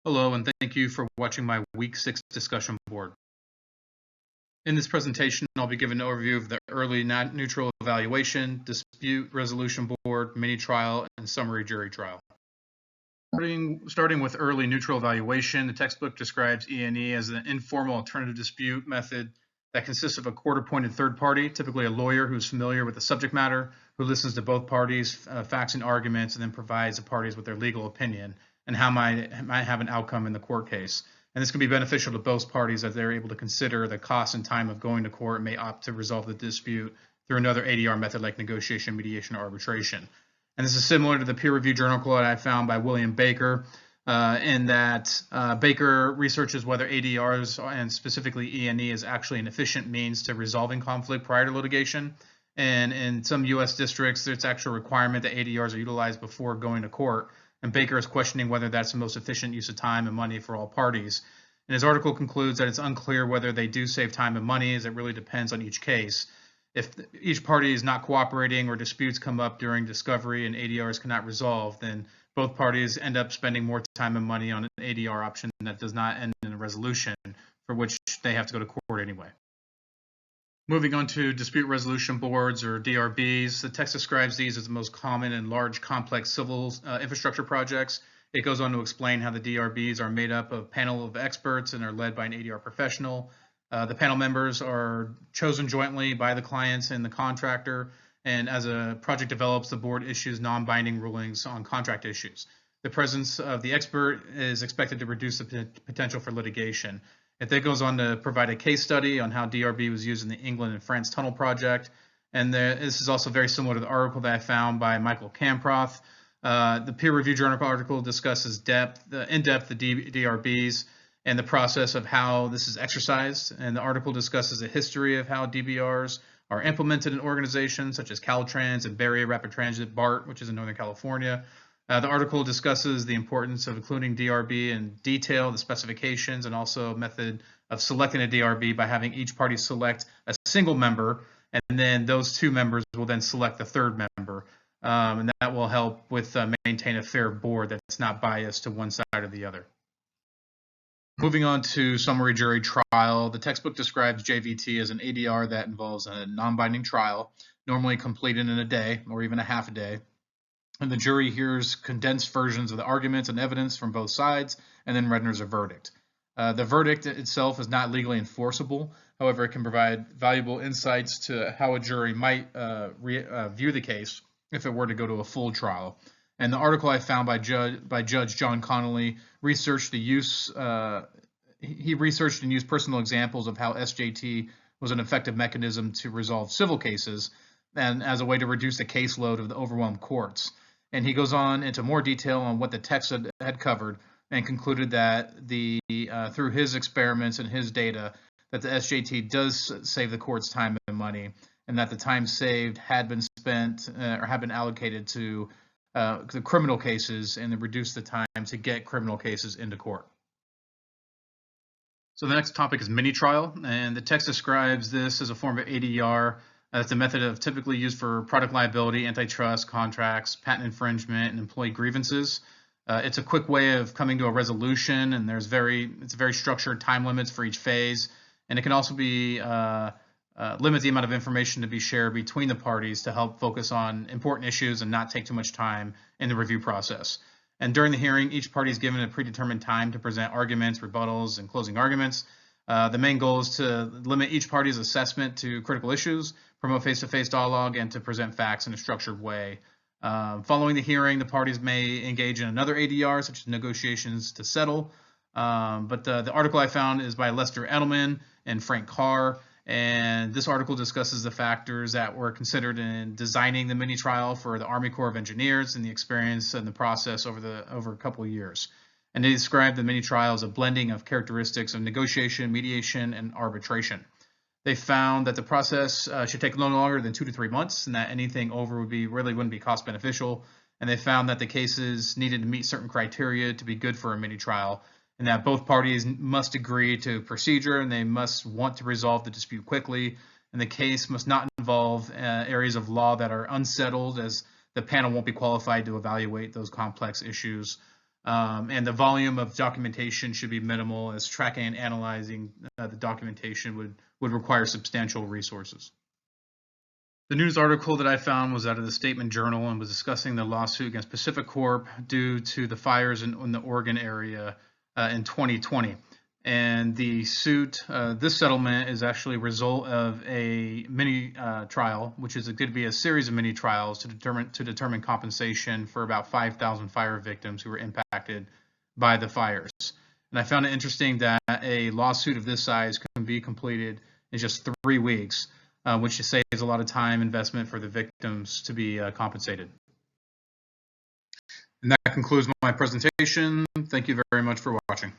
Hello, and thank you for watching my Week 6 discussion board. In this presentation, I'll be giving an overview of the early neutral evaluation, dispute resolution board, mini trial, and summary jury trial. Starting with early neutral evaluation, the textbook describes E&E as an informal alternative dispute method that consists of a court-appointed third party, typically a lawyer who's familiar with the subject matter, who listens to both parties' facts and arguments, and then provides the parties with their legal opinion and how might have an outcome in the court case. And this can be beneficial to both parties as they're able to consider the cost and time of going to court and may opt to resolve the dispute through another ADR method like negotiation, mediation, or arbitration. And this is similar to the peer-reviewed journal quote I found by William Baker, in that Baker researches whether ADRs and specifically E&E is actually an efficient means to resolving conflict prior to litigation. And in some U.S. districts, it's actually a requirement that ADRs are utilized before going to court. And Baker is questioning whether that's the most efficient use of time and money for all parties. And his article concludes that it's unclear whether they do save time and money, as it really depends on each case. If each party is not cooperating or disputes come up during discovery and ADRs cannot resolve, then both parties end up spending more time and money on an ADR option that does not end in a resolution, for which they have to go to court anyway. Moving on to dispute resolution boards, or DRBs, the text describes these as the most common and large complex civil infrastructure projects. It goes on to explain how the DRBs are made up of a panel of experts and are led by an ADR professional. The panel members are chosen jointly by the clients and the contractor, and as a project develops, the board issues non-binding rulings on contract issues. The presence of the expert is expected to reduce the potential for litigation. It then goes on to provide a case study on how DRB was used in the England and France tunnel project. And this is also very similar to the article that I found by Michael Kamproth. The peer-reviewed journal article discusses in-depth the DRBs and the process of how this is exercised. And the article discusses the history of how DBRs are implemented in organizations such as Caltrans and Barrier Rapid Transit, BART, which is in Northern California. The article discusses the importance of including DRB in detail, the specifications, and also a method of selecting a DRB by having each party select a single member, and then those two members will then select the third member. And that will help with maintain a fair board that's not biased to one side or the other. Moving on to summary jury trial, the textbook describes JVT as an ADR that involves a non-binding trial, normally completed in a day or even a half a day. And the jury hears condensed versions of the arguments and evidence from both sides and then renders a verdict. The verdict itself is not legally enforceable. However, it can provide valuable insights to how a jury might view the case if it were to go to a full trial. And the article I found by Judge John Connolly researched the use. He researched and used personal examples of how SJT was an effective mechanism to resolve civil cases and as a way to reduce the caseload of the overwhelmed courts. And he goes on into more detail on what the text had covered and concluded that through his experiments and his data, that the SJT does save the courts time and money, and that the time saved had been spent or had been allocated to the criminal cases and to reduce the time to get criminal cases into court. So the next topic is mini trial, and the text describes this as a form of ADR. It's a method of typically used for product liability, antitrust, contracts, patent infringement, and employee grievances. It's a quick way of coming to a resolution, and it's very structured time limits for each phase, and it can also be limit the amount of information to be shared between the parties to help focus on important issues and not take too much time in the review process. And during the hearing, each party is given a predetermined time to present arguments, rebuttals, and closing arguments. The main goal is to limit each party's assessment to critical issues, promote face-to-face dialogue, and to present facts in a structured way. Following the hearing, the parties may engage in another ADR, such as negotiations to settle. But the article I found is by Lester Edelman and Frank Carr, and this article discusses the factors that were considered in designing the mini trial for the Army Corps of Engineers and the experience and the process over a couple of years. And they described the mini trial as a blending of characteristics of negotiation, mediation, and arbitration. They found that the process should take no longer than 2 to 3 months, and that anything over wouldn't be cost beneficial. And they found that the cases needed to meet certain criteria to be good for a mini trial, and that both parties must agree to procedure, and they must want to resolve the dispute quickly, and the case must not involve areas of law that are unsettled, as the panel won't be qualified to evaluate those complex issues. And the volume of documentation should be minimal, as tracking and analyzing the documentation would require substantial resources. The news article that I found was out of the Statement Journal and was discussing the lawsuit against Pacific Corp due to the fires in the Oregon area in 2020. And the suit, this settlement is actually a result of a mini trial, which is going to be a series of mini trials to determine compensation for about 5,000 fire victims who were impacted by the fires. And I found it interesting that a lawsuit of this size can be completed in just 3 weeks, which saves a lot of time investment for the victims to be compensated. And that concludes my presentation. Thank you very much for watching.